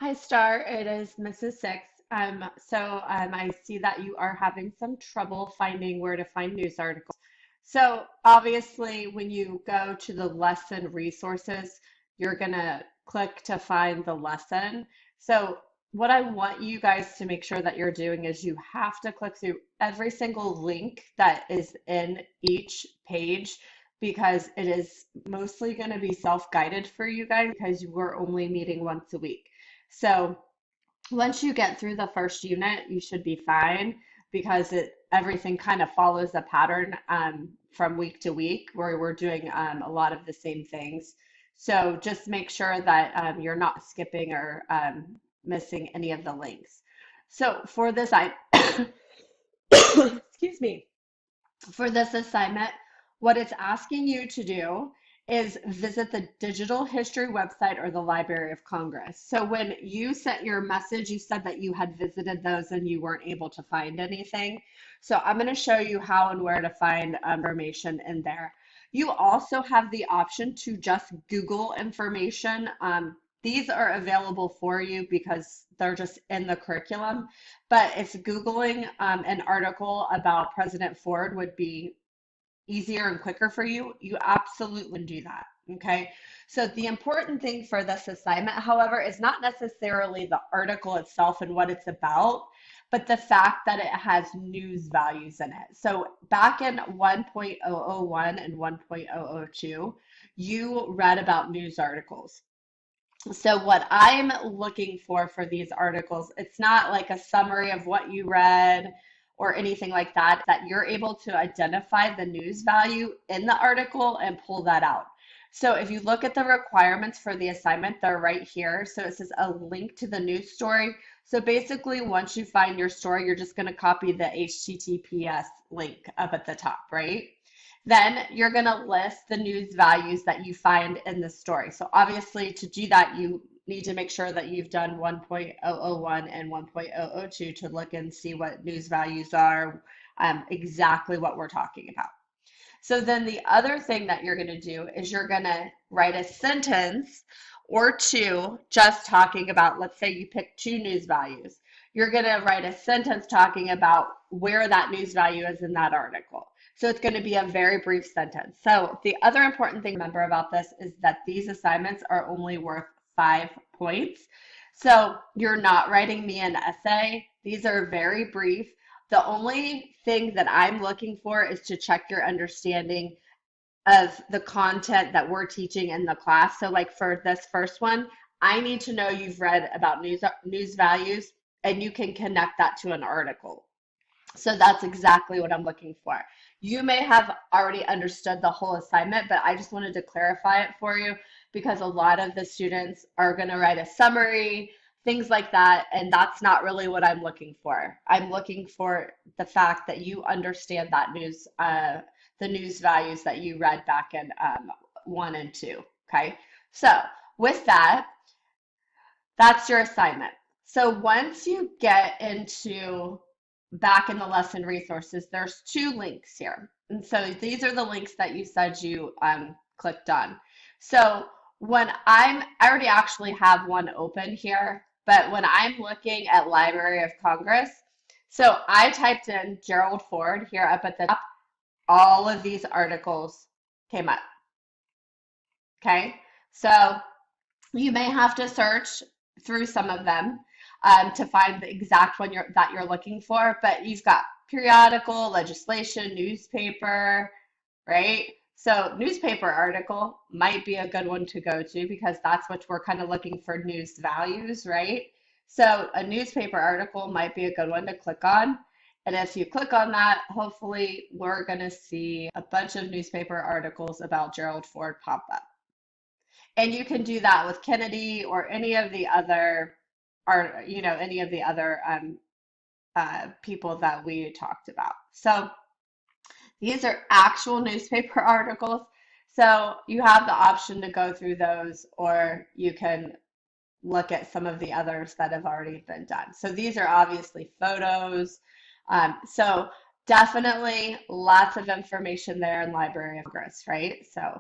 Hi, Star. It is Mrs. Six. I see that you are having some trouble finding where to find news articles. So obviously, when you go to the lesson resources, you're gonna click to find the lesson. So what I want you guys to make sure that you're doing is you have to click through every single link that is in each page because it is mostly going to be self-guided for you guys because we're only meeting once a week. So once you get through the first unit, you should be fine because everything kind of follows a pattern from week to week where we're doing a lot of the same things. So just make sure that you're not skipping or missing any of the links. So for this, excuse me. For this assignment, what it's asking you to do is visit the Digital History website or the Library of Congress. So when you sent your message, you said that you had visited those and you weren't able to find anything. So I'm going to show you how and where to find information in there. You also have the option to just Google information. These are available for you because they're just in the curriculum. But if Googling an article about President Ford would be easier and quicker for you, you absolutely do that. Okay. So the important thing for this assignment, however, is not necessarily the article itself and what it's about, but the fact that it has news values in it. So back in 1.001 and 1.002, you read about news articles. So what I'm looking for these articles, it's not like a summary of what you read or anything like that, that you're able to identify the news value in the article and pull that out. So if you look at the requirements for the assignment, they're right here. So it says a link to the news story. So basically, once you find your story, you're just going to copy the HTTPS link up at the top, right? Then you're going to list the news values that you find in the story. So obviously to do that, you need to make sure that you've done 1.001 and 1.002 to look and see what news values are, exactly what we're talking about. So then the other thing that you're going to do is you're going to write a sentence or two just talking about, let's say you pick two news values. You're going to write a sentence talking about where that news value is in that article. So it's going to be a very brief sentence. So the other important thing to remember about this is that these assignments are only worth 5 points. So you're not writing me an essay. These are very brief. The only thing that I'm looking for is to check your understanding of the content that we're teaching in the class. So like for this first one, I need to know you've read about news values and you can connect that to an article. So that's exactly what I'm looking for. You may have already understood the whole assignment, but I just wanted to clarify it for you because a lot of the students are going to write a summary, things like that, and that's not really what I'm looking for. I'm looking for the fact that you understand that the news values that you read back in 1 and 2. Okay, so with that, that's your assignment. So once you get into back in the lesson resources, there's two links here. And so these are the links that you said you clicked on. So I already actually have one open here, but when I'm looking at Library of Congress, so I typed in Gerald Ford here up at the top, all of these articles came up. Okay, so you may have to search through some of them to find the exact one that you're looking for, but you've got periodical, legislation, newspaper, right? So newspaper article might be a good one to go to because that's what we're kind of looking for news values, right? So a newspaper article might be a good one to click on. And if you click on that, hopefully we're going to see a bunch of newspaper articles about Gerald Ford pop up. And you can do that with Kennedy or any of the other art, any of the other people that we talked about. So these are actual newspaper articles. So you have the option to go through those, or you can look at some of the others that have already been done. So these are obviously photos. So definitely lots of information there in Library of Congress, right? So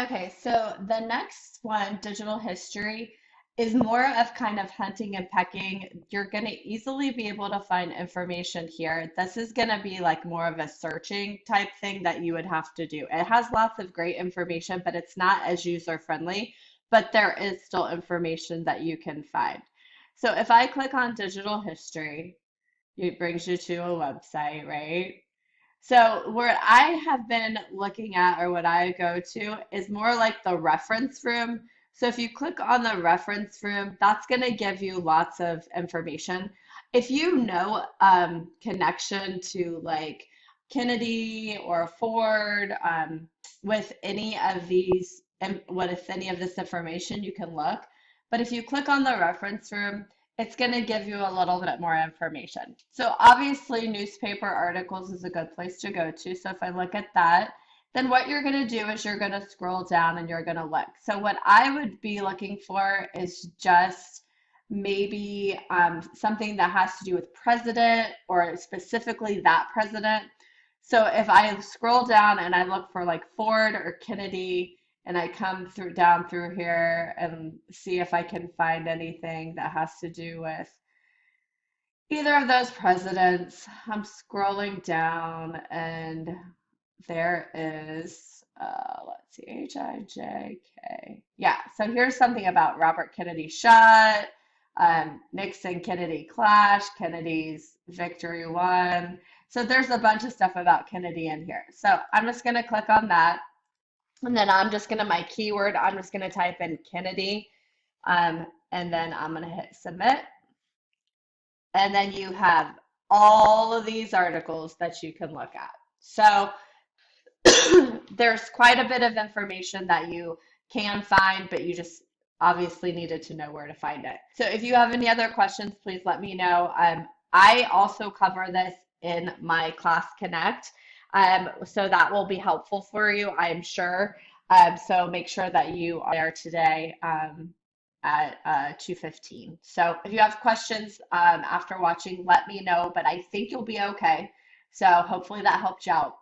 okay, so the next one, digital history, is more of kind of hunting and pecking. You're going to easily be able to find information here. This is going to be like more of a searching type thing that you would have to do. It has lots of great information, but it's not as user friendly, but there is still information that you can find. So if I click on digital history, it brings you to a website, right? So where I have been looking at, or what I go to, is more like the reference room. So if you click on the reference room, that's going to give you lots of information. If you know connection to like Kennedy or Ford with any of these, and what if any of this information, you can look. But if you click on the reference room, it's going to give you a little bit more information. So obviously newspaper articles is a good place to go to. So if I look at that, then what you're going to do is you're going to scroll down and you're going to look. So what I would be looking for is just maybe something that has to do with president or specifically that president. So if I scroll down and I look for like Ford or Kennedy, and I come through down through here and see if I can find anything that has to do with either of those presidents. I'm scrolling down and there is, let's see, H-I-J-K. Yeah, so here's something about Robert Kennedy shot, Nixon Kennedy clash, Kennedy's victory won. So there's a bunch of stuff about Kennedy in here. So I'm just going to click on that. And then I'm just going to, my keyword, I'm just going to type in Kennedy. And then I'm going to hit submit. And then you have all of these articles that you can look at. So there's quite a bit of information that you can find, but you just obviously needed to know where to find it. So if you have any other questions, please let me know. I also cover this in my Class Connect, so that will be helpful for you, I am sure. So make sure that you are there today at 2:15. So if you have questions after watching, let me know, but I think you'll be okay. So hopefully that helped you out.